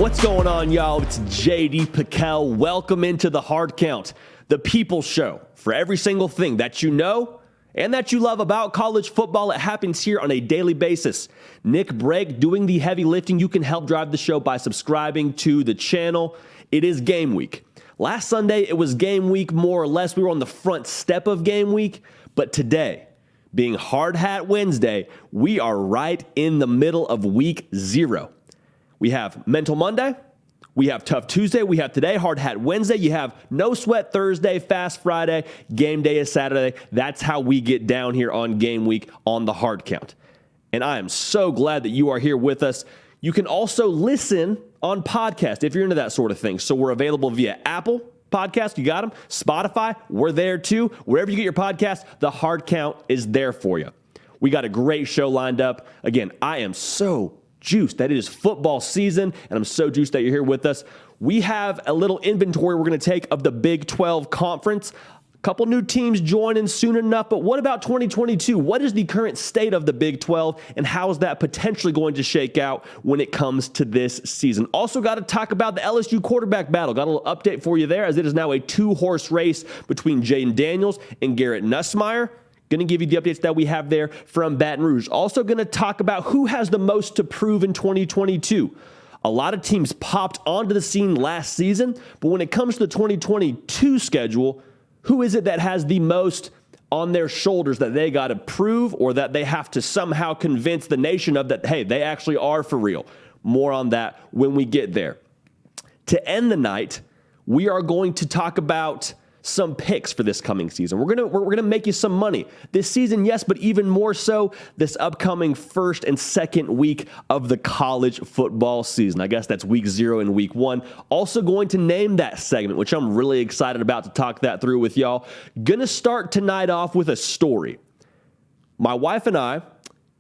What's going on, y'all? It's J.D.PicKell. Welcome into the Hard Count, the People's Show for every single thing that you know and that you love about college football. It happens here on a daily basis. Nick Brake doing the heavy lifting. You can help drive the show by subscribing to the channel. It is game week. Last Sunday, it was game week more or less. We were on the front step of game week. But today, being Hard Hat Wednesday, we are right in the middle of week 0. We have Mental Monday, we have Tough Tuesday, we have today, Hard Hat Wednesday, you have No Sweat Thursday, Fast Friday, Game Day is Saturday. That's how we get down here on game week on the Hard Count. And I am so glad that you are here with us. You can also listen on podcast if you're into that sort of thing. So we're available via Apple Podcast, you got them, Spotify, we're there too. Wherever you get your podcast, the Hard Count is there for you. We got a great show lined up. Again, I am so juiced that it is football season, and I'm so juiced that you're here with us. We have a little inventory we're going to take of the Big 12 Conference. A couple new teams joining soon enough, but what about 2022? What is the current state of the Big 12, and how is that potentially going to shake out when it comes to this season? Also got to talk about the LSU quarterback battle. Got a little update for you there, as it is now a 2-horse race between Jaden Daniels and Garrett Nussmeier. Going to give you the updates that we have there from Baton Rouge. Also going to talk about who has the most to prove in 2022. A lot of teams popped onto the scene last season, but when it comes to the 2022 schedule, who is it that has the most on their shoulders that they got to prove, or that they have to somehow convince the nation of that, hey, they actually are for real? More on that when we get there. To end the night, we are going to talk about some picks for this coming season. We're gonna make you some money this season, yes, but even more so this upcoming first and second week of the college football season. I guess that's week 0 and week 1. Also going to name that segment, which I'm really excited about to talk that through with y'all. Gonna start tonight off with a story. My wife and I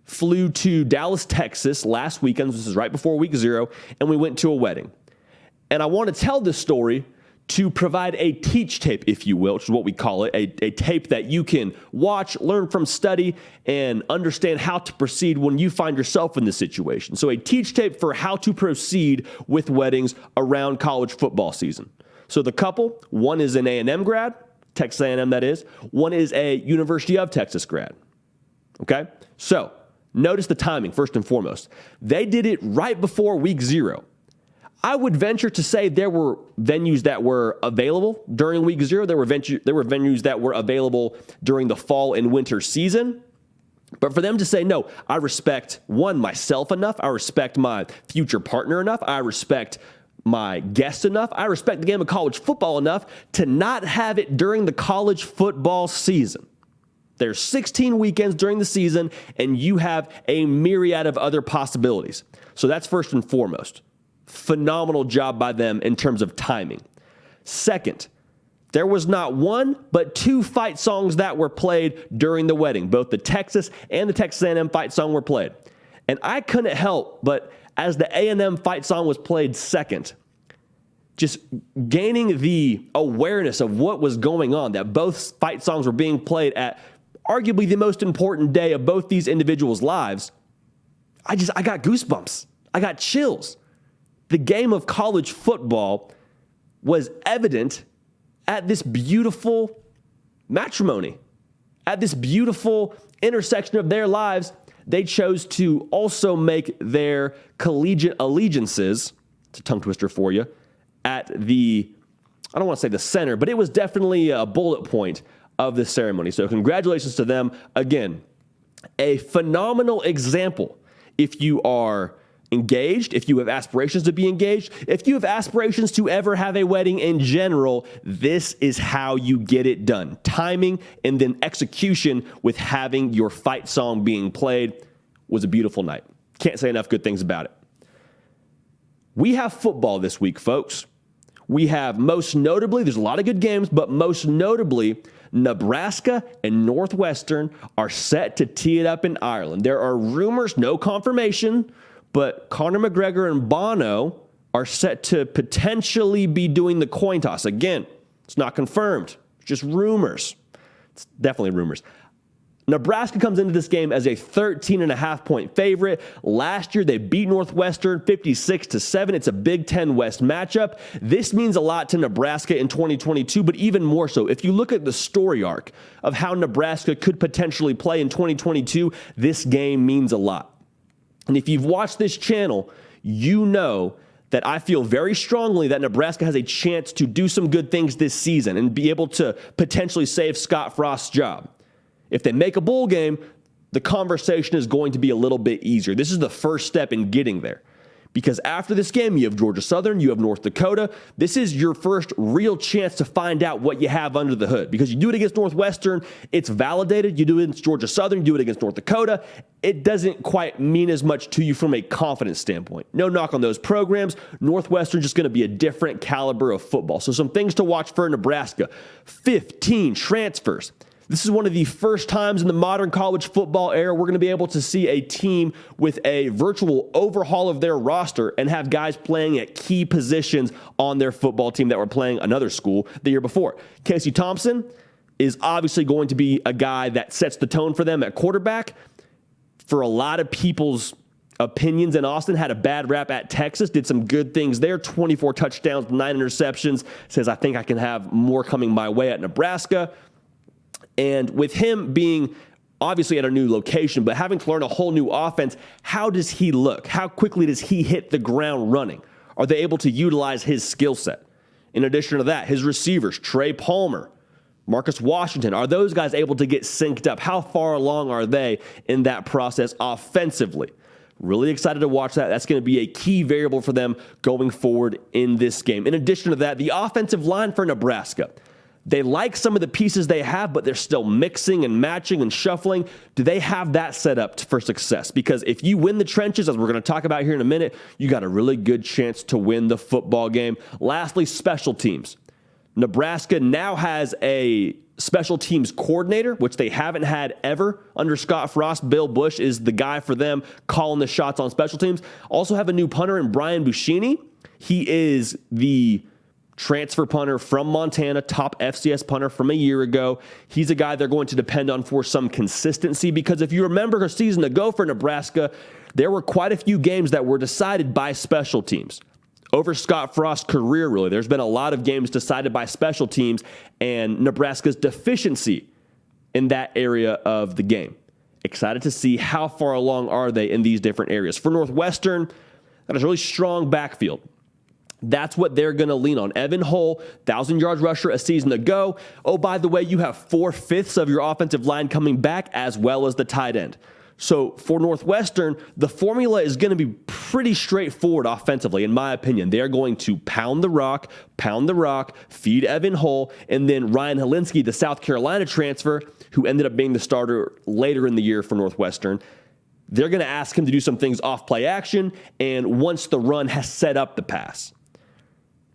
flew to Dallas, Texas last weekend. This is right before week 0, and we went to a wedding. And I want to tell this story to provide a teach tape, if you will, which is what we call it, a tape that you can watch, learn from, study, and understand how to proceed when you find yourself in this situation. So a teach tape for how to proceed with weddings around college football season. So the couple, one is an A&M grad, Texas A&M that is, one is a University of Texas grad. Okay? So notice the timing, first and foremost. They did it right before week 0. I would venture to say there were venues that were available during week 0. There were venues that were available during the fall and winter season. But for them to say, no, I respect, one, myself enough. I respect my future partner enough. I respect my guest enough. I respect the game of college football enough to not have it during the college football season. There's 16 weekends during the season, and you have a myriad of other possibilities. So that's first and foremost. Phenomenal job by them in terms of timing. Second, there was not one, but 2 fight songs that were played during the wedding. Both the Texas and the Texas A&M fight song were played. And I couldn't help but, as the A&M fight song was played second, just gaining the awareness of what was going on, that both fight songs were being played at arguably the most important day of both these individuals' lives. I got goosebumps. I got chills. The game of college football was evident at this beautiful matrimony, at this beautiful intersection of their lives. They chose to also make their collegiate allegiances, it's a tongue twister for you, at the, I don't want to say the center, but it was definitely a bullet point of the ceremony. So congratulations to them. Again, a phenomenal example if you are engaged, if you have aspirations to be engaged, if you have aspirations to ever have a wedding in general, this is how you get it done. Timing and then execution with having your fight song being played was a beautiful night. Can't say enough good things about it. We have football this week, folks. We have most notably, there's a lot of good games, but most notably, Nebraska and Northwestern are set to tee it up in Ireland. There are rumors, no confirmation, but Conor McGregor and Bono are set to potentially be doing the coin toss. Again, it's not confirmed. It's just rumors. It's definitely rumors. Nebraska comes into this game as a 13.5-point favorite. Last year, they beat Northwestern 56-7. It's a Big Ten West matchup. This means a lot to Nebraska in 2022, but even more so, if you look at the story arc of how Nebraska could potentially play in 2022, this game means a lot. And if you've watched this channel, you know that I feel very strongly that Nebraska has a chance to do some good things this season and be able to potentially save Scott Frost's job. If they make a bowl game, the conversation is going to be a little bit easier. This is the first step in getting there. Because after this game, you have Georgia Southern, you have North Dakota. This is your first real chance to find out what you have under the hood. Because you do it against Northwestern, it's validated. You do it against Georgia Southern, you do it against North Dakota. It doesn't quite mean as much to you from a confidence standpoint. No knock on those programs. Northwestern just going to be a different caliber of football. So some things to watch for Nebraska. 15 transfers. This is one of the first times in the modern college football era we're going to be able to see a team with a virtual overhaul of their roster and have guys playing at key positions on their football team that were playing another school the year before. Casey Thompson is obviously going to be a guy that sets the tone for them at quarterback. For a lot of people's opinions in Austin, had a bad rap at Texas, did some good things there, 24 touchdowns, 9 interceptions, says I think I can have more coming my way at Nebraska. And with him being obviously at a new location, but having to learn a whole new offense, how does he look? How quickly does he hit the ground running? Are they able to utilize his skill set? In addition to that, his receivers, Trey Palmer, Marcus Washington, are those guys able to get synced up? How far along are they in that process offensively? Really excited to watch that. That's going to be a key variable for them going forward in this game. In addition to that, the offensive line for Nebraska. They like some of the pieces they have, but they're still mixing and matching and shuffling. Do they have that set up for success? Because if you win the trenches, as we're going to talk about here in a minute, you got a really good chance to win the football game. Lastly, special teams. Nebraska now has a special teams coordinator, which they haven't had ever under Scott Frost. Bill Bush is the guy for them calling the shots on special teams. Also have a new punter in Brian Buschini. He is the transfer punter from Montana, top FCS punter from a year ago. He's a guy they're going to depend on for some consistency because if you remember a season ago for Nebraska, there were quite a few games that were decided by special teams. Over Scott Frost's career, really, there's been a lot of games decided by special teams and Nebraska's deficiency in that area of the game. Excited to see how far along are they in these different areas. For Northwestern, that is a really strong backfield. That's what they're going to lean on. Evan Hull, 1,000-yard rusher a season ago. Oh, by the way, you have 4/5 of your offensive line coming back as well as the tight end. So for Northwestern, the formula is going to be pretty straightforward offensively, in my opinion. They're going to pound the rock, feed Evan Hull, and then Ryan Helinski, the South Carolina transfer, who ended up being the starter later in the year for Northwestern. They're going to ask him to do some things off play action, and once the run has set up the pass.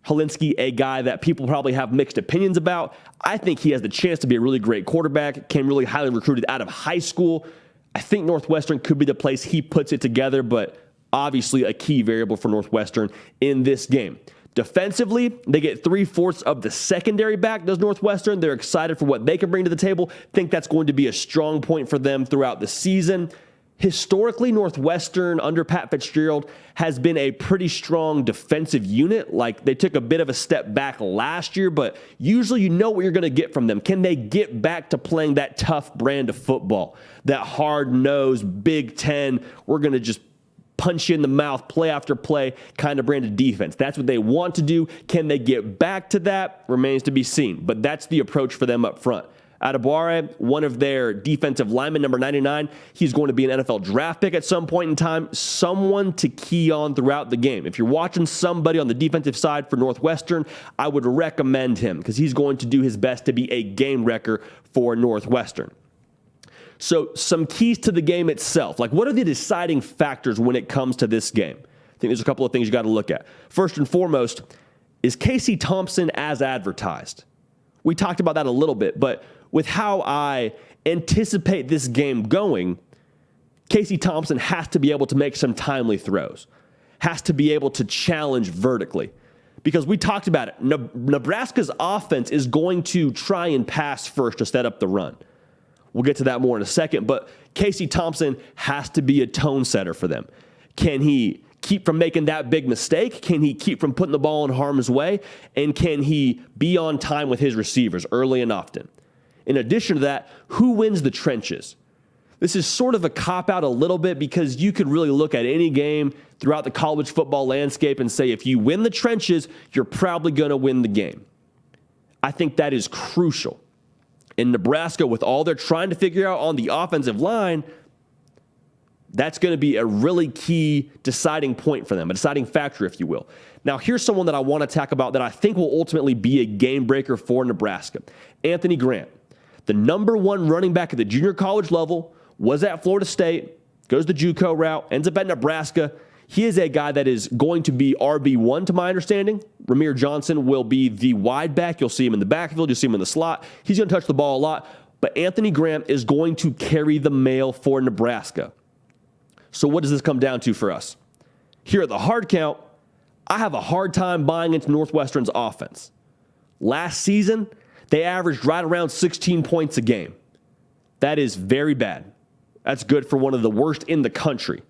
Helinski, a guy that people probably have mixed opinions about. I think he has the chance to be a really great quarterback, came really highly recruited out of high school. I think Northwestern could be the place he puts it together, but obviously a key variable for Northwestern in this game. Defensively, they get 3/4 of the secondary back, does Northwestern. They're excited for what they can bring to the table. Think that's going to be a strong point for them throughout the season. Historically, Northwestern under Pat Fitzgerald has been a pretty strong defensive unit. Like they took a bit of a step back last year, but usually you know what you're going to get from them. Can they get back to playing that tough brand of football? That hard-nosed, Big Ten, we're going to just punch you in the mouth, play after play kind of brand of defense. That's what they want to do. Can they get back to that? Remains to be seen, but that's the approach for them up front. Adebawore, one of their defensive linemen, number 99, he's going to be an NFL draft pick at some point in time, someone to key on throughout the game. If you're watching somebody on the defensive side for Northwestern, I would recommend him because he's going to do his best to be a game wrecker for Northwestern. So some keys to the game itself. Like what are the deciding factors when it comes to this game? I think there's a couple of things you got to look at. First and foremost, is Casey Thompson as advertised? We talked about that a little bit, but with how I anticipate this game going, Casey Thompson has to be able to make some timely throws, has to be able to challenge vertically. Because we talked about it, Nebraska's offense is going to try and pass first to set up the run. We'll get to that more in a second, but Casey Thompson has to be a tone setter for them. Can he keep from making that big mistake? Can he keep from putting the ball in harm's way? And can he be on time with his receivers early and often? In addition to that, who wins the trenches? This is sort of a cop-out a little bit because you could really look at any game throughout the college football landscape and say if you win the trenches, you're probably going to win the game. I think that is crucial. In Nebraska, with all they're trying to figure out on the offensive line, that's going to be a really key deciding point for them, a deciding factor, if you will. Now, here's someone that I want to talk about that I think will ultimately be a game breaker for Nebraska. Anthony Grant, the number one running back at the junior college level, was at Florida State, goes the JUCO route, ends up at Nebraska. He is a guy that is going to be RB1 to my understanding. Ramir Johnson will be the wide back. You'll see him in the backfield. You'll see him in the slot. He's going to touch the ball a lot. But Anthony Grant is going to carry the mail for Nebraska. So what does this come down to for us? Here at the hard count, I have a hard time buying into Northwestern's offense. Last season, they averaged right around 16 points a game. That is very bad. That's good for one of the worst in the country.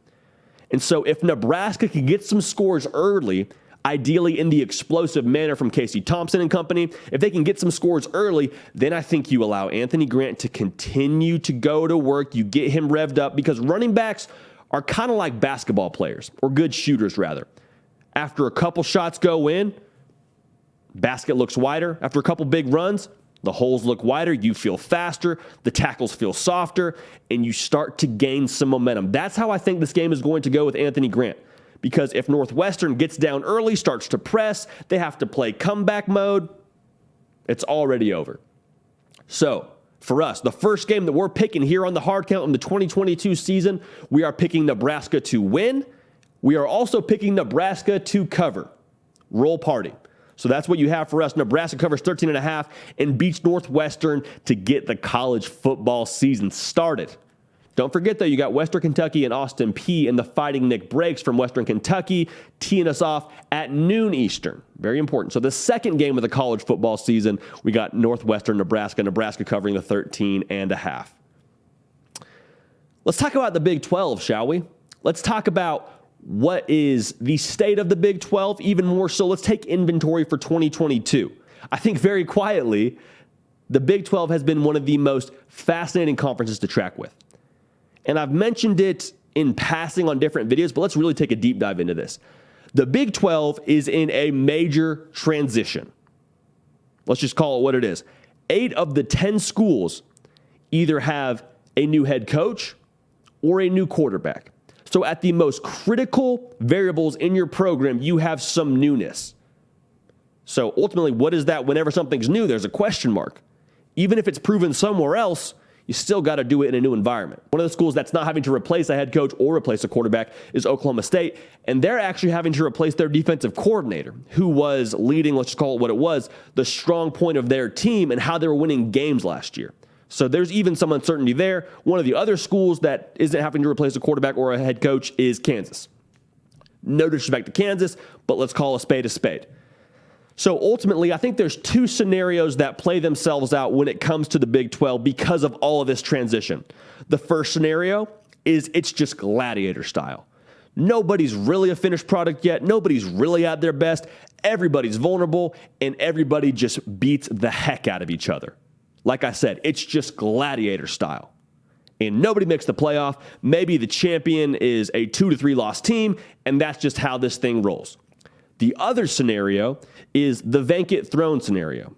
And so if Nebraska can get some scores early, ideally in the explosive manner from Casey Thompson and company, if they can get some scores early, then I think you allow Anthony Grant to continue to go to work. You get him revved up because running backs are kind of like basketball players, or good shooters rather. After a couple shots go in, basket looks wider. After a couple big runs, the holes look wider, you feel faster, the tackles feel softer, and you start to gain some momentum. That's how I think this game is going to go with Anthony Grant. Because if Northwestern gets down early, starts to press, they have to play comeback mode, it's already over. So, for us, the first game that we're picking here on the hard count in the 2022 season, we are picking Nebraska to win. We are also picking Nebraska to cover. Roll party. So that's what you have for us. Nebraska covers 13.5 and beats Northwestern to get the college football season started. Don't forget, though, you got Western Kentucky and Austin Peay and the Fighting Nick Breaks from Western Kentucky teeing us off at noon Eastern. Very important. So the second game of the college football season, we got Northwestern, Nebraska covering the 13.5. Let's talk about the Big 12, shall we? Let's talk about what is the state of the Big 12, even more so. Let's take inventory for 2022. I think very quietly, the Big 12 has been one of the most fascinating conferences to track with. And I've mentioned it in passing on different videos, but let's really take a deep dive into this. The Big 12 is in a major transition. Let's just call it what it is. 8 of the 10 schools either have a new head coach or a new quarterback. So at the most critical variables in your program, you have some newness. So ultimately, what is that? Whenever something's new, there's a question mark. Even if it's proven somewhere else, you still got to do it in a new environment. One of the schools that's not having to replace a head coach or replace a quarterback is Oklahoma State, and they're actually having to replace their defensive coordinator, who was leading, let's just call it what it was, the strong point of their team and how they were winning games last year. So there's even some uncertainty there. One of the other schools that isn't having to replace a quarterback or a head coach is Kansas. No disrespect to Kansas, but let's call a spade a spade. So ultimately, I think there's 2 scenarios that play themselves out when it comes to the Big 12 because of all of this transition. The first scenario is it's just gladiator style. Nobody's really a finished product yet. Nobody's really at their best. Everybody's vulnerable, and everybody just beats the heck out of each other. Like I said, it's just gladiator style. And nobody makes the playoff. Maybe the champion is a 2 to 3 loss team, and that's just how this thing rolls. The other scenario is the vacant throne scenario,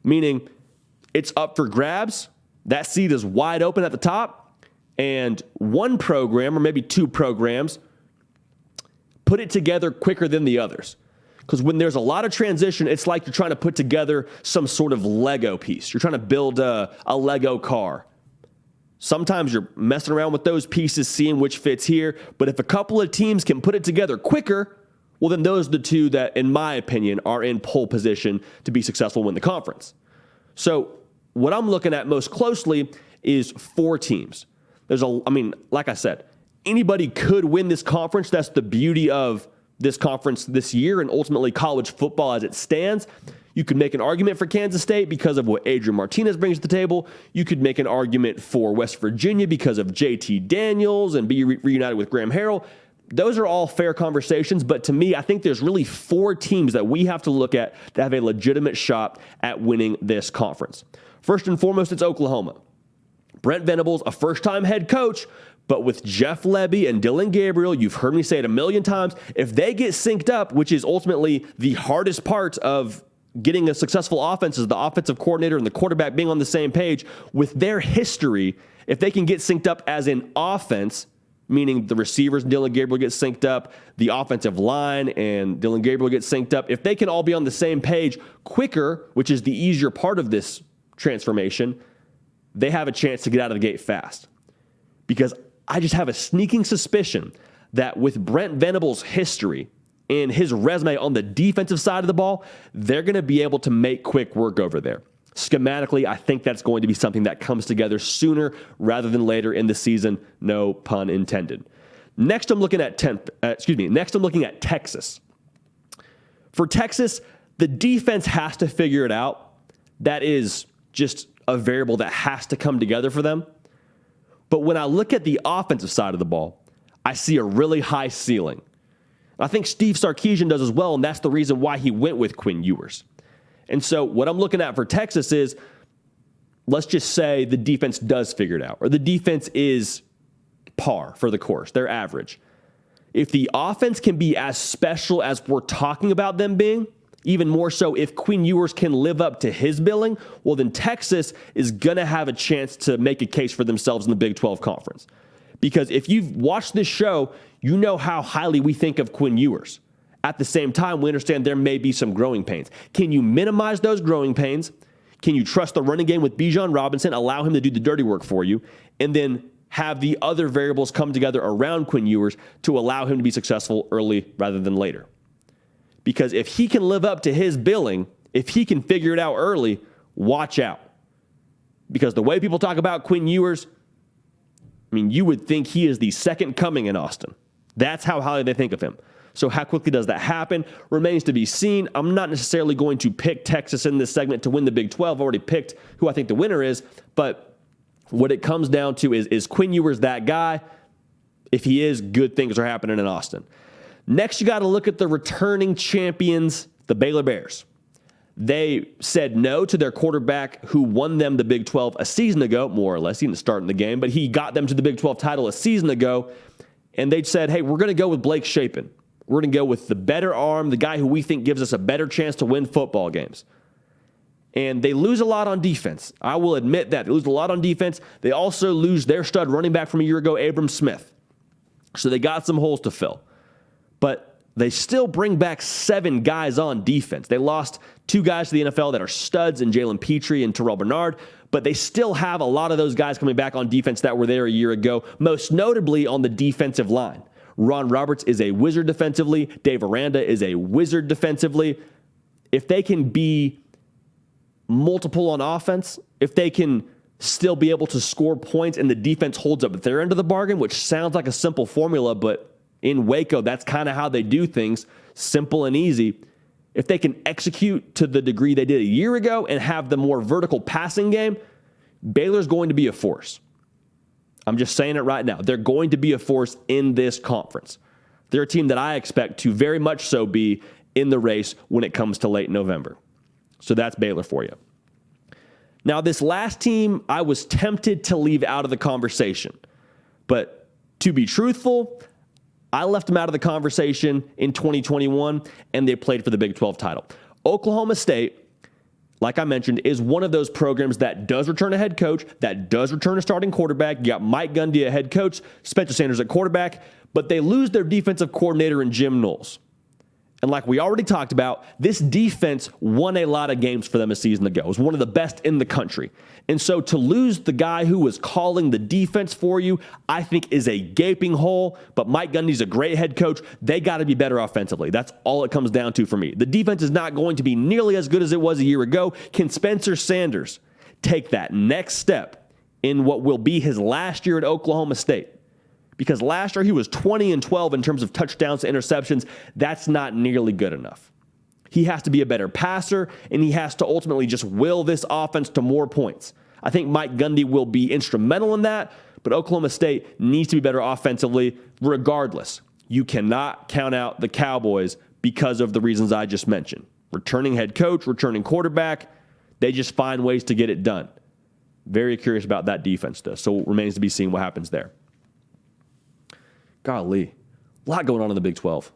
meaning it's up for grabs. That seat is wide open at the top, and one program or maybe 2 programs put it together quicker than the others. Because when there's a lot of transition, it's like you're trying to put together some sort of Lego piece. You're trying to build a Lego car. Sometimes you're messing around with those pieces, seeing which fits here. But if a couple of teams can put it together quicker, well, then those are the 2 that, in my opinion, are in pole position to be successful and win the conference. So what I'm looking at most closely is 4 teams. Like I said, anybody could win this conference. That's the beauty of this conference this year and ultimately college football as it stands. You could make an argument for Kansas State because of what Adrian Martinez brings to the table. You could make an argument for West Virginia because of JT Daniels and be reunited with Graham Harrell. Those are all fair conversations, but to me, I think there's really 4 teams that we have to look at that have a legitimate shot at winning this conference. First and foremost, it's Oklahoma. Brent Venables, a first-time head coach, but with Jeff Lebby and Dylan Gabriel, you've heard me say it a million times, if they get synced up, which is ultimately the hardest part of getting a successful offense, is the offensive coordinator and the quarterback being on the same page, with their history, if they can get synced up as an offense, meaning the receivers and Dylan Gabriel get synced up, the offensive line and Dylan Gabriel get synced up, if they can all be on the same page quicker, which is the easier part of this transformation, they have a chance to get out of the gate fast. Because I just have a sneaking suspicion that with Brent Venables' history and his resume on the defensive side of the ball, they're going to be able to make quick work over there. Schematically, I think that's going to be something that comes together sooner rather than later in the season, no pun intended. Next, I'm looking at Texas. For Texas, the defense has to figure it out. That is just a variable that has to come together for them. But when I look at the offensive side of the ball, I see a really high ceiling. I think Steve Sarkisian does as well, and that's the reason why he went with Quinn Ewers. And so what I'm looking at for Texas is, let's just say the defense does figure it out, or the defense is par for the course. They're average. If the offense can be as special as we're talking about them being, even more so if Quinn Ewers can live up to his billing, well, then Texas is going to have a chance to make a case for themselves in the Big 12 Conference. Because if you've watched this show, you know how highly we think of Quinn Ewers. At the same time, we understand there may be some growing pains. Can you minimize those growing pains? Can you trust the running game with Bijan Robinson, allow him to do the dirty work for you, and then have the other variables come together around Quinn Ewers to allow him to be successful early rather than later? Because if he can live up to his billing, if he can figure it out early, watch out. Because the way people talk about Quinn Ewers, I mean, you would think he is the second coming in Austin. That's how highly they think of him. So how quickly does that happen remains to be seen. I'm not necessarily going to pick Texas in this segment to win the Big 12. I've already picked who I think the winner is. But what it comes down to is Quinn Ewers that guy? If he is, good things are happening in Austin. Next, you got to look at the returning champions, the Baylor Bears. They said no to their quarterback who won them the Big 12 a season ago, more or less. He didn't start in the game, but he got them to the Big 12 title a season ago. And they said, hey, we're going to go with Blake Shapen. We're going to go with the better arm, the guy who we think gives us a better chance to win football games. And they lose a lot on defense. I will admit that. They lose a lot on defense. They also lose their stud running back from a year ago, Abram Smith. So they got some holes to fill. But they still bring back 7 guys on defense. They lost 2 guys to the NFL that are studs in Jalen Petrie and Terrell Bernard, but they still have a lot of those guys coming back on defense that were there a year ago, most notably on the defensive line. Ron Roberts is a wizard defensively. Dave Aranda is a wizard defensively. If they can be multiple on offense, if they can still be able to score points and the defense holds up at their end of the bargain, which sounds like a simple formula, but in Waco, that's kind of how they do things, simple and easy. If they can execute to the degree they did a year ago and have the more vertical passing game, Baylor's going to be a force. I'm just saying it right now. They're going to be a force in this conference. They're a team that I expect to very much so be in the race when it comes to late November. So that's Baylor for you. Now, this last team, I was tempted to leave out of the conversation. But to be truthful, I left them out of the conversation in 2021, and they played for the Big 12 title. Oklahoma State, like I mentioned, is one of those programs that does return a head coach, that does return a starting quarterback. You got Mike Gundy, a head coach, Spencer Sanders at quarterback, but they lose their defensive coordinator in Jim Knowles. And like we already talked about, this defense won a lot of games for them a season ago. It was one of the best in the country. And so to lose the guy who was calling the defense for you, I think is a gaping hole. But Mike Gundy's a great head coach. They got to be better offensively. That's all it comes down to for me. The defense is not going to be nearly as good as it was a year ago. Can Spencer Sanders take that next step in what will be his last year at Oklahoma State? Because last year he was 20-12 in terms of touchdowns to interceptions. That's not nearly good enough. He has to be a better passer, and he has to ultimately just will this offense to more points. I think Mike Gundy will be instrumental in that, but Oklahoma State needs to be better offensively regardless. You cannot count out the Cowboys because of the reasons I just mentioned. Returning head coach, returning quarterback, they just find ways to get it done. Very curious about that defense, though, so it remains to be seen what happens there. Golly, a lot going on in the Big 12.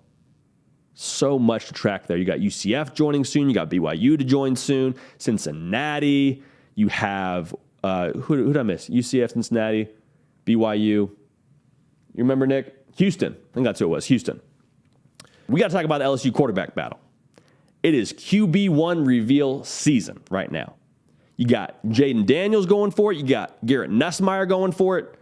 So much to track there. You got UCF joining soon. You got BYU to join soon. Cincinnati. You have, who did I miss? UCF, Cincinnati, BYU. You remember, Nick? Houston. I think that's who it was, Houston. We got to talk about the LSU quarterback battle. It is QB1 reveal season right now. You got Jaden Daniels going for it. You got Garrett Nussmeier going for it.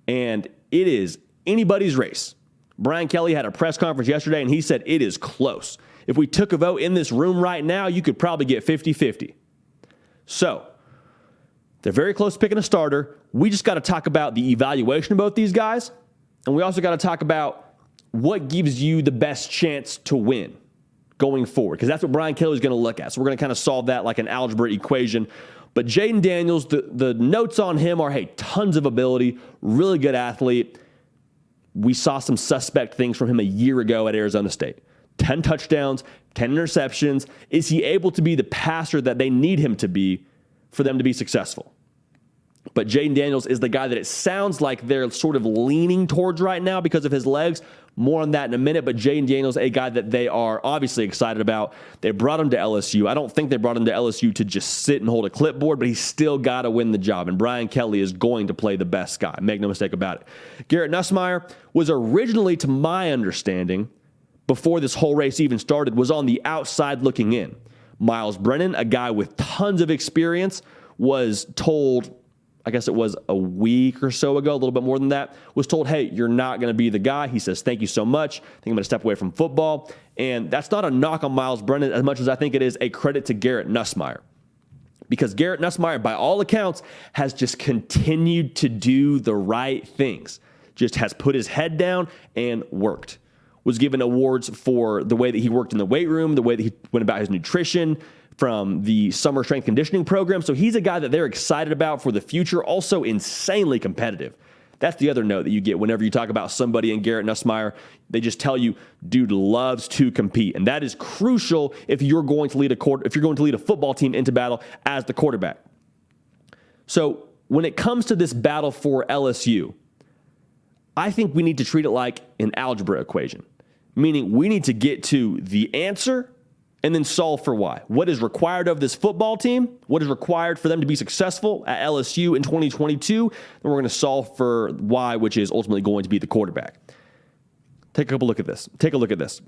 And it is anybody's race. Brian Kelly had a press conference yesterday, and he said it is close. If we took a vote in this room right now, you could probably get 50-50. So, they're very close to picking a starter. We just got to talk about the evaluation of both these guys, and we also got to talk about what gives you the best chance to win going forward, because that's what Brian Kelly is going to look at. So we're going to kind of solve that like an algebra equation. But Jaden Daniels, the notes on him are, hey, tons of ability, really good athlete. We saw some suspect things from him a year ago at Arizona State. 10 touchdowns, 10 interceptions. Is he able to be the passer that they need him to be for them to be successful? But Jaden Daniels is the guy that it sounds like they're sort of leaning towards right now because of his legs. More on that in a minute, but Jaden Daniels, a guy that they are obviously excited about. They brought him to LSU. I don't think they brought him to LSU to just sit and hold a clipboard, but he's still got to win the job, and Brian Kelly is going to play the best guy. Make no mistake about it. Garrett Nussmeier was originally, to my understanding, before this whole race even started, was on the outside looking in. Miles Brennan, a guy with tons of experience, was told, I guess it was a week or so ago, a little bit more than that, was told, hey, you're not going to be the guy. He says, thank you so much. I think I'm going to step away from football. And that's not a knock on Miles Brennan as much as I think it is a credit to Garrett Nussmeier. Because Garrett Nussmeier, by all accounts, has just continued to do the right things. Just has put his head down and worked. Was given awards for the way that he worked in the weight room, the way that he went about his nutrition, from the summer strength conditioning program. So he's a guy that they're excited about for the future, also insanely competitive. That's the other note that you get whenever you talk about somebody in Garrett Nussmeier. They just tell you, dude loves to compete. And that is crucial if you're going to lead a football team into battle as the quarterback. So when it comes to this battle for LSU, I think we need to treat it like an algebra equation, meaning we need to get to the answer and then solve for why. What is required of this football team? What is required for them to be successful at LSU in 2022? And we're going to solve for why, which is ultimately going to be the quarterback. Take a look at this.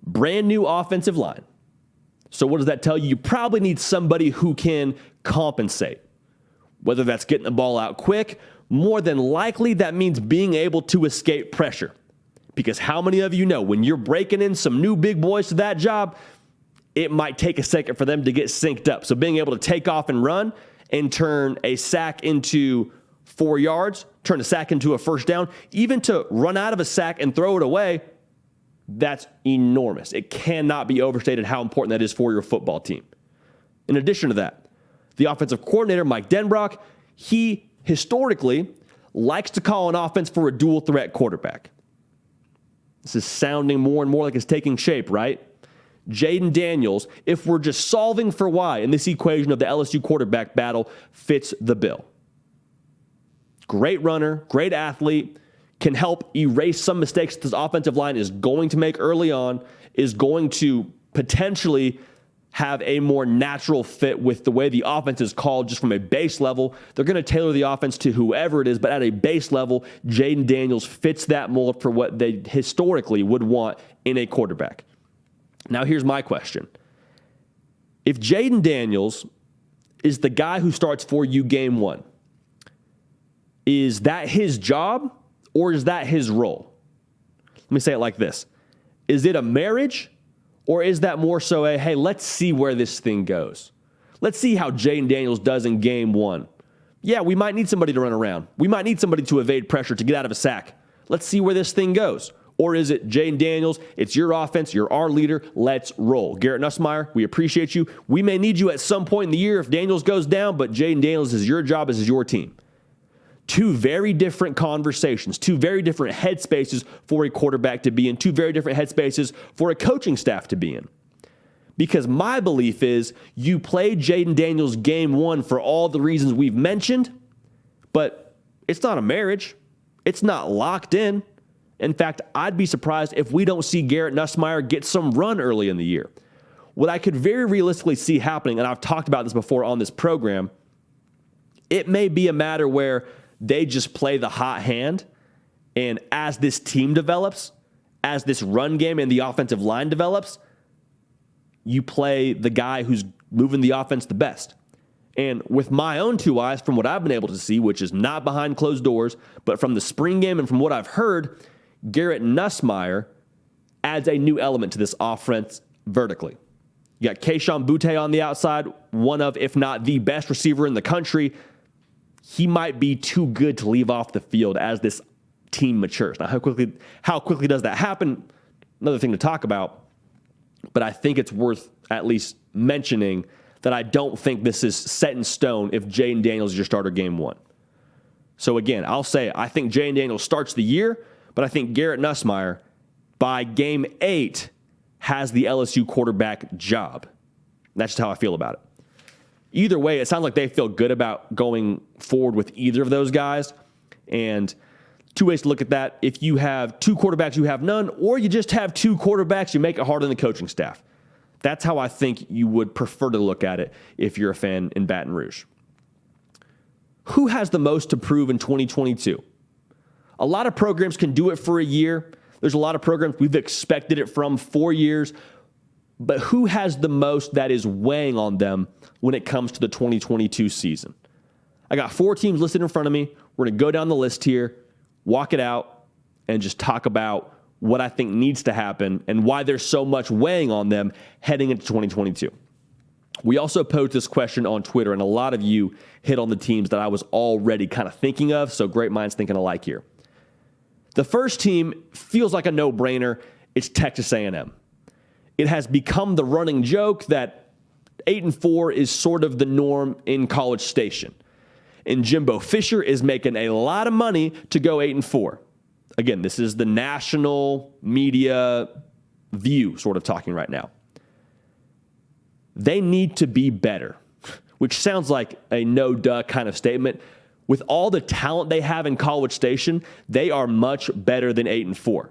Brand new offensive line. So what does that tell you? You probably need somebody who can compensate. Whether that's getting the ball out quick, more than likely that means being able to escape pressure. Because how many of you know when you're breaking in some new big boys to that job, it might take a second for them to get synced up. So being able to take off and run and turn a sack into 4 yards, turn a sack into a first down, even to run out of a sack and throw it away, that's enormous. It cannot be overstated how important that is for your football team. In addition to that, the offensive coordinator, Mike Denbrock, he historically likes to call an offense for a dual threat quarterback. This is sounding more and more like it's taking shape, right? Jaden Daniels, if we're just solving for why in this equation of the LSU quarterback battle, fits the bill. Great runner, great athlete, can help erase some mistakes that this offensive line is going to make early on, is going to potentially have a more natural fit with the way the offense is called just from a base level. They're going to tailor the offense to whoever it is, but at a base level, Jaden Daniels fits that mold for what they historically would want in a quarterback. Now, here's my question. If Jaden Daniels is the guy who starts for you game one, is that his job or is that his role? Let me say it like this. Is it a marriage? Or is that more so a, hey, let's see where this thing goes. Let's see how Jaden Daniels does in game one. Yeah, we might need somebody to run around. We might need somebody to evade pressure to get out of a sack. Let's see where this thing goes. Or is it Jayden Daniels? It's your offense. You're our leader. Let's roll. Garrett Nussmeier, we appreciate you. We may need you at some point in the year if Daniels goes down, but Jayden Daniels is your job. This is your team. Two very different conversations, two very different headspaces for a quarterback to be in, two very different headspaces for a coaching staff to be in. Because my belief is you played Jayden Daniels game one for all the reasons we've mentioned, but it's not a marriage. It's not locked in. In fact, I'd be surprised if we don't see Garrett Nussmeier get some run early in the year. What I could very realistically see happening, and I've talked about this before on this program, it may be a matter where they just play the hot hand, and as this team develops, as this run game and the offensive line develops, you play the guy who's moving the offense the best. And with my own two eyes, from what I've been able to see, which is not behind closed doors, but from the spring game and from what I've heard, Garrett Nussmeier adds a new element to this offense vertically. You got Kayshon Boutte on the outside, one of, if not the best receiver in the country. He might be too good to leave off the field as this team matures. Now, how quickly does that happen? Another thing to talk about, but I think it's worth at least mentioning that I don't think this is set in stone if Jayden Daniels is your starter game one. So again, I'll say I think Jayden Daniels starts the year, but I think Garrett Nussmeier by game 8 has the LSU quarterback job. That's just how I feel about it. Either way, it sounds like they feel good about going forward with either of those guys. And two ways to look at that. If you have two quarterbacks, you have none, or you just have two quarterbacks, you make it hard on the coaching staff. That's how I think you would prefer to look at it if you're a fan in Baton Rouge. Who has the most to prove in 2022? A lot of programs can do it for a year. There's a lot of programs we've expected it from 4 years. But who has the most that is weighing on them when it comes to the 2022 season? I got 4 teams listed in front of me. We're going to go down the list here, walk it out, and just talk about what I think needs to happen and why there's so much weighing on them heading into 2022. We also posed this question on Twitter, and a lot of you hit on the teams that I was already kind of thinking of, so great minds thinking alike here. The first team feels like a no-brainer. It's Texas A&M. It has become the running joke that 8-4 is sort of the norm in College Station. And Jimbo Fisher is making a lot of money to go 8-4. Again, this is the national media view sort of talking right now. They need to be better, which sounds like a no-duh kind of statement. With all the talent they have in College Station, they are much better than 8-4.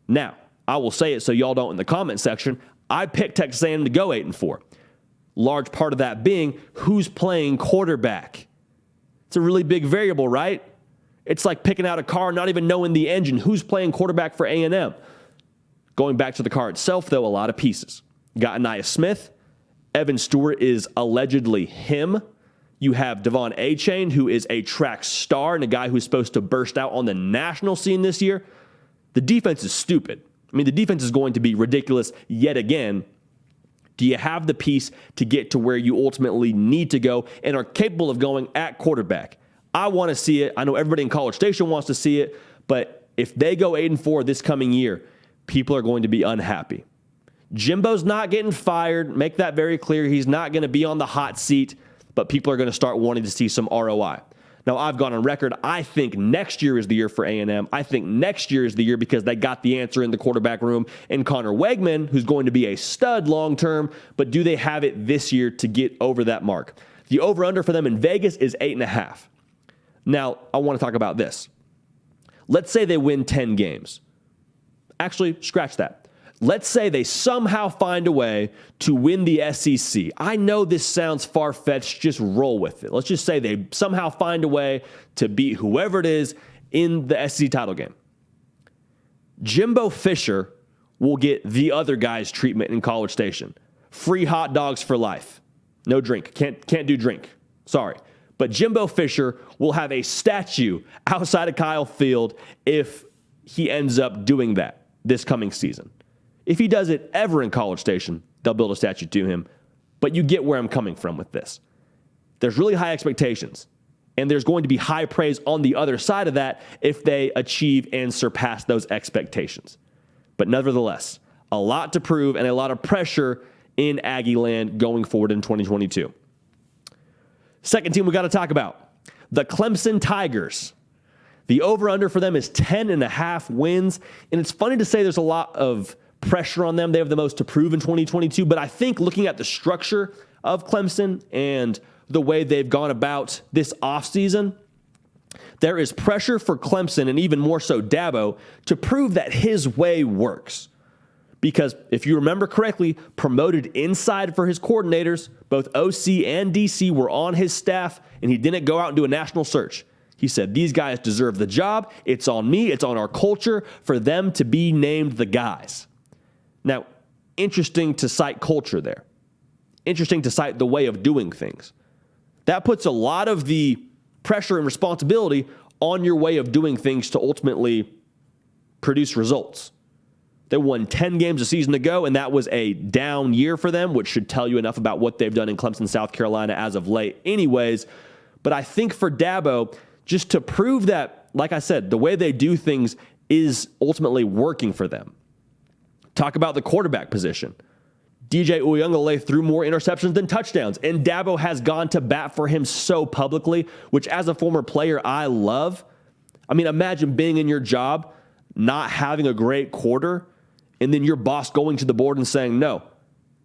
Now, I will say it so y'all don't in the comment section. I picked Texas A&M to go 8-4. Large part of that being who's playing quarterback. It's a really big variable, right? It's like picking out a car, not even knowing the engine. Who's playing quarterback for A&M? Going back to the car itself, though, a lot of pieces. You got Anaya Smith. Evan Stewart is allegedly him. You have Devon Achane, who is a track star and a guy who's supposed to burst out on the national scene this year. The defense is stupid. I mean, the defense is going to be ridiculous yet again. Do you have the piece to get to where you ultimately need to go and are capable of going at quarterback? I want to see it. I know everybody in College Station wants to see it, but if they go 8-4 this coming year, people are going to be unhappy. Jimbo's not getting fired. Make that very clear. He's not going to be on the hot seat, but people are going to start wanting to see some ROI. Now, I've gone on record. I think next year is the year for A&M. I think next year is the year because they got the answer in the quarterback room in Connor Wegman, who's going to be a stud long-term, but do they have it this year to get over that mark? The over-under for them in Vegas is 8.5. Now, I want to talk about this. Let's say they win 10 games. Actually, scratch that. Let's say they somehow find a way to win the SEC. I know this sounds far-fetched. Just roll with it. Let's just say they somehow find a way to beat whoever it is in the SEC title game. Jimbo Fisher will get the other guy's treatment in College Station. Free hot dogs for life. No drink. Can't do drink. Sorry. But Jimbo Fisher will have a statue outside of Kyle Field if he ends up doing that this coming season. If he does it ever in College Station, they'll build a statue to him. But you get where I'm coming from with this. There's really high expectations, and there's going to be high praise on the other side of that if they achieve and surpass those expectations. But nevertheless, a lot to prove and a lot of pressure in Aggie land going forward in 2022. Second team we got to talk about, the Clemson Tigers. The over-under for them is 10.5 wins. And it's funny to say there's a lot of pressure on them. They have the most to prove in 2022. But I think looking at the structure of Clemson and the way they've gone about this offseason, there is pressure for Clemson, and even more so Dabo, to prove that his way works. Because if you remember correctly, promoted inside for his coordinators, both OC and DC were on his staff, and he didn't go out and do a national search. He said, these guys deserve the job. It's on me. It's on our culture for them to be named the guys. Now, interesting to cite culture there. Interesting to cite the way of doing things. That puts a lot of the pressure and responsibility on your way of doing things to ultimately produce results. They won 10 games a season ago, and that was a down year for them, which should tell you enough about what they've done in Clemson, South Carolina as of late anyways. But I think for Dabo, just to prove that, like I said, the way they do things is ultimately working for them. Talk about the quarterback position. DJ Uyunglele threw more interceptions than touchdowns, and Dabo has gone to bat for him so publicly, which as a former player, I love. I mean, imagine being in your job, not having a great quarter, and then your boss going to the board and saying, no,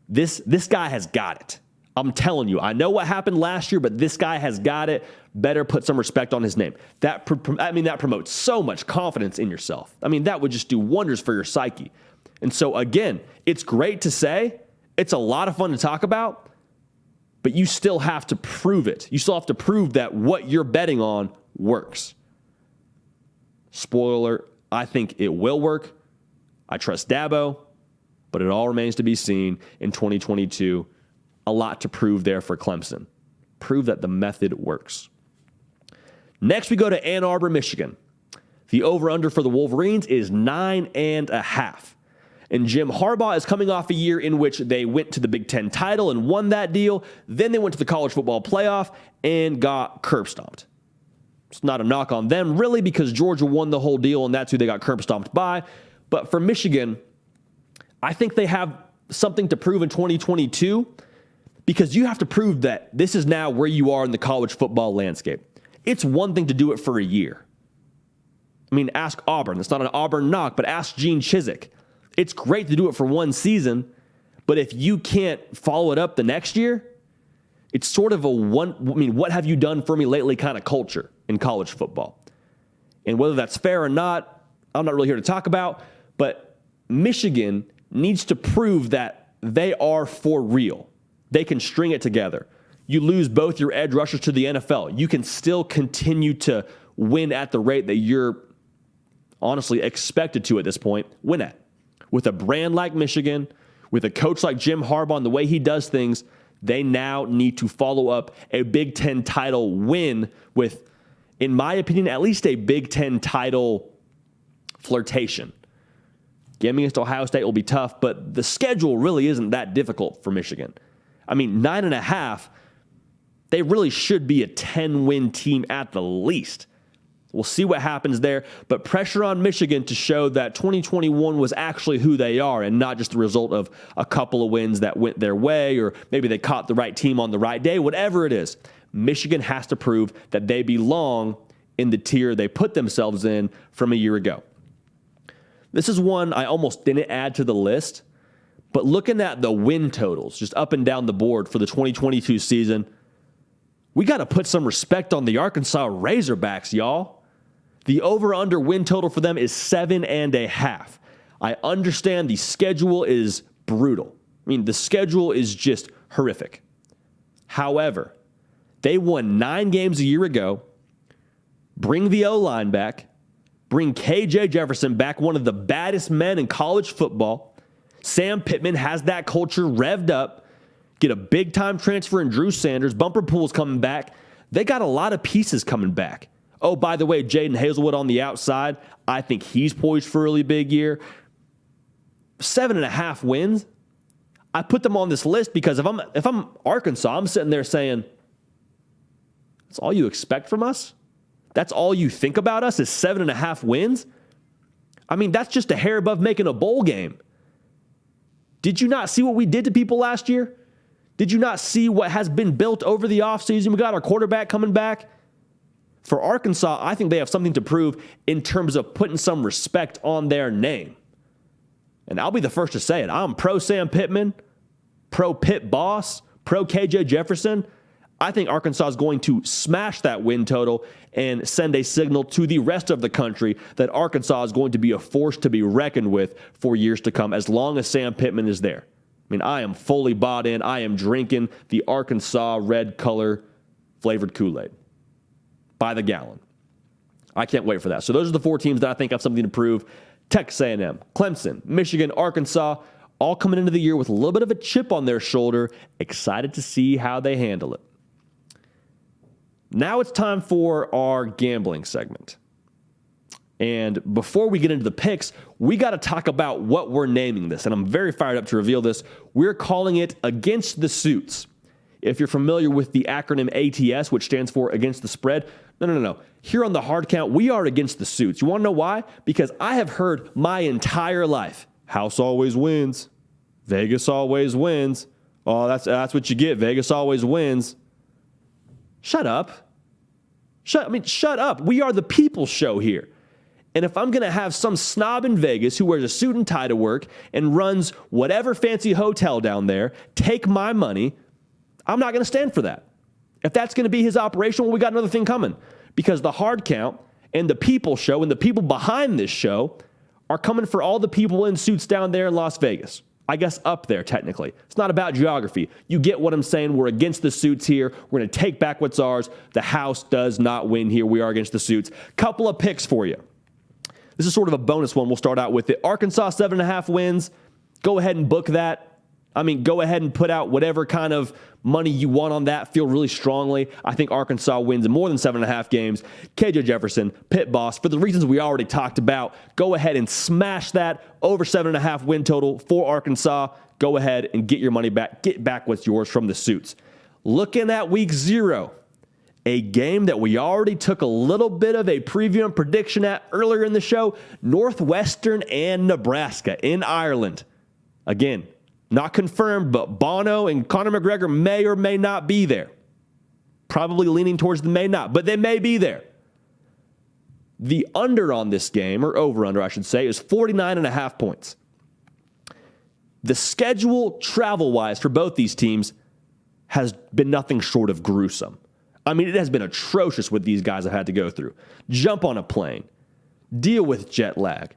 this guy has got it. I'm telling you, I know what happened last year, but this guy has got it. Better put some respect on his name. That promotes so much confidence in yourself. I mean, that would just do wonders for your psyche. And so, again, it's great to say. It's a lot of fun to talk about, but you still have to prove it. You still have to prove that what you're betting on works. Spoiler, I think it will work. I trust Dabo, but it all remains to be seen in 2022. A lot to prove there for Clemson. Prove that the method works. Next, we go to Ann Arbor, Michigan. The over-under for the Wolverines is 9.5. And Jim Harbaugh is coming off a year in which they went to the Big Ten title and won that deal. Then they went to the college football playoff and got curb stomped. It's not a knock on them, really, because Georgia won the whole deal, and that's who they got curb stomped by. But for Michigan, I think they have something to prove in 2022, because you have to prove that this is now where you are in the college football landscape. It's one thing to do it for a year. I mean, ask Auburn. It's not an Auburn knock, but ask Gene Chizik. It's great to do it for one season, but if you can't follow it up the next year, it's sort of what have you done for me lately kind of culture in college football. And whether that's fair or not, I'm not really here to talk about, but Michigan needs to prove that they are for real. They can string it together. You lose both your edge rushers to the NFL. You can still continue to win at the rate that you're honestly expected to at this point win at. With a brand like Michigan, with a coach like Jim Harbaugh and the way he does things, they now need to follow up a Big Ten title win with, in my opinion, at least a Big Ten title flirtation. Game against Ohio State will be tough, but the schedule really isn't that difficult for Michigan. I mean, 9.5, they really should be a 10-win team at the least. We'll see what happens there, but pressure on Michigan to show that 2021 was actually who they are and not just the result of a couple of wins that went their way, or maybe they caught the right team on the right day, whatever it is. Michigan has to prove that they belong in the tier they put themselves in from a year ago. This is one I almost didn't add to the list, but looking at the win totals just up and down the board for the 2022 season, we got to put some respect on the Arkansas Razorbacks, y'all. The over-under win total for them is 7.5. I understand the schedule is brutal. I mean, the schedule is just horrific. However, they won 9 games a year ago. Bring the O-line back. Bring KJ Jefferson back, one of the baddest men in college football. Sam Pittman has that culture revved up. Get a big-time transfer in Drew Sanders. Bumper Pool's coming back. They got a lot of pieces coming back. Oh, by the way, Jaden Hazelwood on the outside, I think he's poised for a really big year. 7.5 wins. I put them on this list because if I'm Arkansas, I'm sitting there saying, that's all you expect from us? That's all you think about us is 7.5 wins? I mean, that's just a hair above making a bowl game. Did you not see what we did to people last year? Did you not see what has been built over the offseason? We got our quarterback coming back. For Arkansas, I think they have something to prove in terms of putting some respect on their name. And I'll be the first to say it. I'm pro Sam Pittman, pro Pitt Boss, pro KJ Jefferson. I think Arkansas is going to smash that win total and send a signal to the rest of the country that Arkansas is going to be a force to be reckoned with for years to come as long as Sam Pittman is there. I mean, I am fully bought in. I am drinking the Arkansas red color flavored Kool-Aid by the gallon. I can't wait for that. So those are the 4 teams that I think have something to prove. Texas A&M, Clemson, Michigan, Arkansas, all coming into the year with a little bit of a chip on their shoulder. Excited to see how they handle it. Now it's time for our gambling segment. And before we get into the picks, we got to talk about what we're naming this. And I'm very fired up to reveal this. We're calling it Against the Suits. If you're familiar with the acronym ATS, which stands for Against the Spread, no. Here on the Hard Count, we are against the suits. You want to know why? Because I have heard my entire life, house always wins. Vegas always wins. Oh, that's what you get. Vegas always wins. Shut up. Shut up. We are the people show here. And if I'm going to have some snob in Vegas who wears a suit and tie to work and runs whatever fancy hotel down there take my money, I'm not going to stand for that. If that's going to be his operation, well, we got another thing coming. Because the Hard Count and the people show and the people behind this show are coming for all the people in suits down there in Las Vegas. I guess up there, technically. It's not about geography. You get what I'm saying. We're against the suits here. We're going to take back what's ours. The house does not win here. We are against the suits. Couple of picks for you. This is sort of a bonus one. We'll start out with it. Arkansas 7.5 wins. Go ahead and book that. Go ahead and put out whatever kind of money you want on that. Feel really strongly. I think Arkansas wins more than 7.5 games. KJ Jefferson, Pitt Boss, for the reasons we already talked about, go ahead and smash that over 7.5 win total for Arkansas. Go ahead and get your money back. Get back what's yours from the suits. Looking at week 0, a game that we already took a little bit of a preview and prediction at earlier in the show, Northwestern and Nebraska in Ireland. Again, not confirmed, but Bono and Conor McGregor may or may not be there. Probably leaning towards the may not, but they may be there. The under on this game, or over-under I should say, is 49.5 points. The schedule travel-wise for both these teams has been nothing short of gruesome. It has been atrocious what these guys have had to go through. Jump on a plane, deal with jet lag,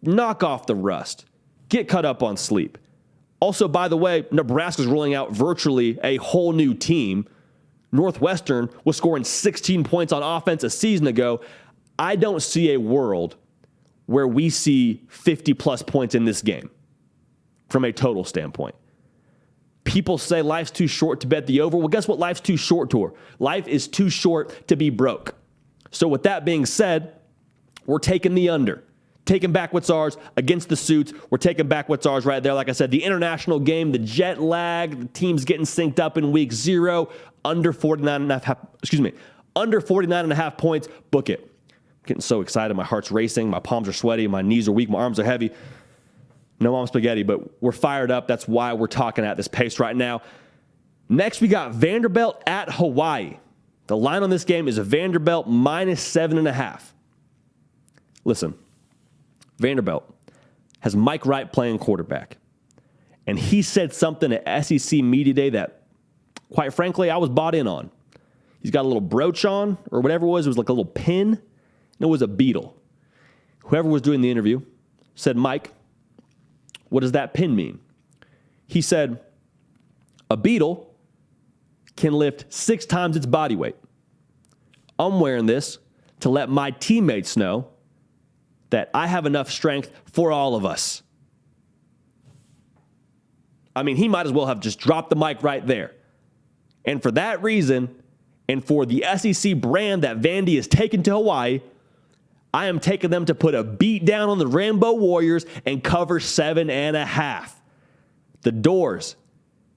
knock off the rust, get caught up on sleep. Also, by the way, Nebraska's rolling out virtually a whole new team. Northwestern was scoring 16 points on offense a season ago. I don't see a world where we see 50-plus points in this game from a total standpoint. People say life's too short to bet the over. Well, guess what life's too short for? Life is too short to be broke. So with that being said, we're taking the under. Taking back what's ours against the suits. We're taking back what's ours right there. Like I said, the international game, the jet lag, the team's getting synced up in week 0, under 49.5 points. Book it. I'm getting so excited. My heart's racing. My palms are sweaty. My knees are weak. My arms are heavy. No mom spaghetti, but we're fired up. That's why we're talking at this pace right now. Next, we got Vanderbilt at Hawaii. The line on this game is a Vanderbilt minus 7.5. Listen. Vanderbilt has Mike Wright playing quarterback. And he said something at SEC Media Day that, quite frankly, I was bought in on. He's got a little brooch on, or whatever it was like a little pin, and it was a beetle. Whoever was doing the interview said, Mike, what does that pin mean? He said, a beetle can lift 6 times its body weight. I'm wearing this to let my teammates know that I have enough strength for all of us. He might as well have just dropped the mic right there. And for that reason, and for the SEC brand that Vandy has taken to Hawaii, I am taking them to put a beat down on the Rainbow Warriors and cover 7.5. The Doors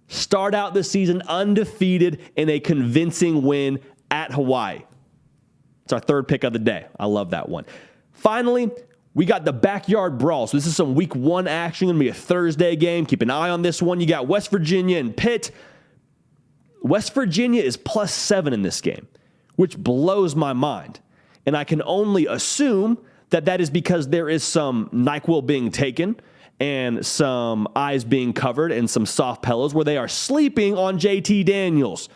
start out the season undefeated in a convincing win at Hawaii. It's our third pick of the day. I love that one. Finally, We got the backyard brawl. So this is some week 1 action. Going to be a Thursday game. Keep an eye on this one. You got West Virginia and Pitt. West Virginia is +7 in this game, which blows my mind. And I can only assume that that is because there is some NyQuil being taken and some eyes being covered and some soft pillows where they are sleeping on JT Daniels.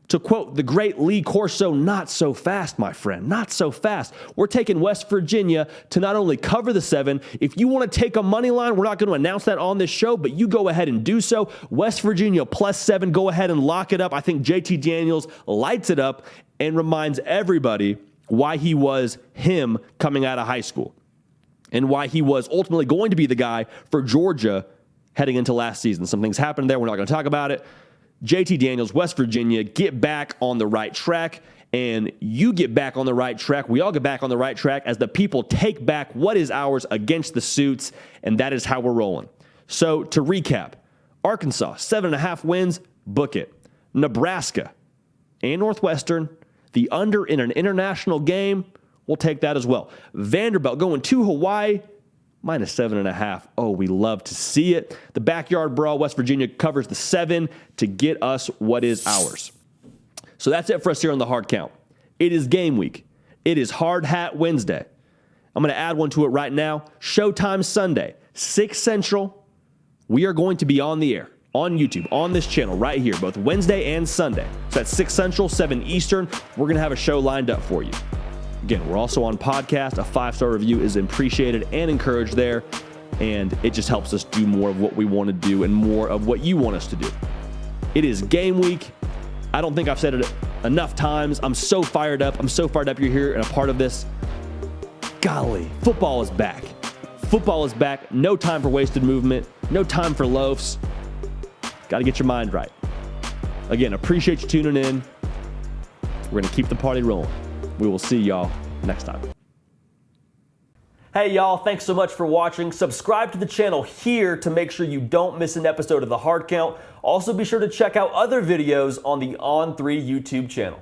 To quote the great Lee Corso, not so fast, my friend, not so fast. We're taking West Virginia to not only cover the 7. If you want to take a money line, we're not going to announce that on this show, but you go ahead and do so. West Virginia +7, go ahead and lock it up. I think JT Daniels lights it up and reminds everybody why he was him coming out of high school and why he was ultimately going to be the guy for Georgia heading into last season. Some things happened there. We're not going to talk about it. JT Daniels, West Virginia, get back on the right track, and you get back on the right track. We all get back on the right track as the people take back what is ours against the Suits, and that is how we're rolling. So to recap, Arkansas, 7.5 wins, book it. Nebraska and Northwestern, the under in an international game, we'll take that as well. Vanderbilt going to Hawaii, -7.5. Oh, we love to see it. The backyard brawl, West Virginia covers the 7 to get us what is ours. So that's it for us here on the Hard Count. It is game week. It is Hard Hat Wednesday. I'm going to add one to it right now. Showtime Sunday, 6 Central. We are going to be on the air, on YouTube, on this channel right here, both Wednesday and Sunday. So that's 6 Central, 7 Eastern. We're going to have a show lined up for you. Again, we're also on podcast. A 5-star review is appreciated and encouraged there, and it just helps us do more of what we want to do and more of what you want us to do. It is game week. I don't think I've said it enough times. I'm so fired up. I'm so fired up you're here and a part of this. Golly, football is back. Football is back. No time for wasted movement. No time for loafs. Got to get your mind right. Again, appreciate you tuning in. We're going to keep the party rolling. We will see y'all next time. Hey y'all, thanks so much for watching. Subscribe to the channel here to make sure you don't miss an episode of The Hard Count. Also be sure to check out other videos on the On3 YouTube channel.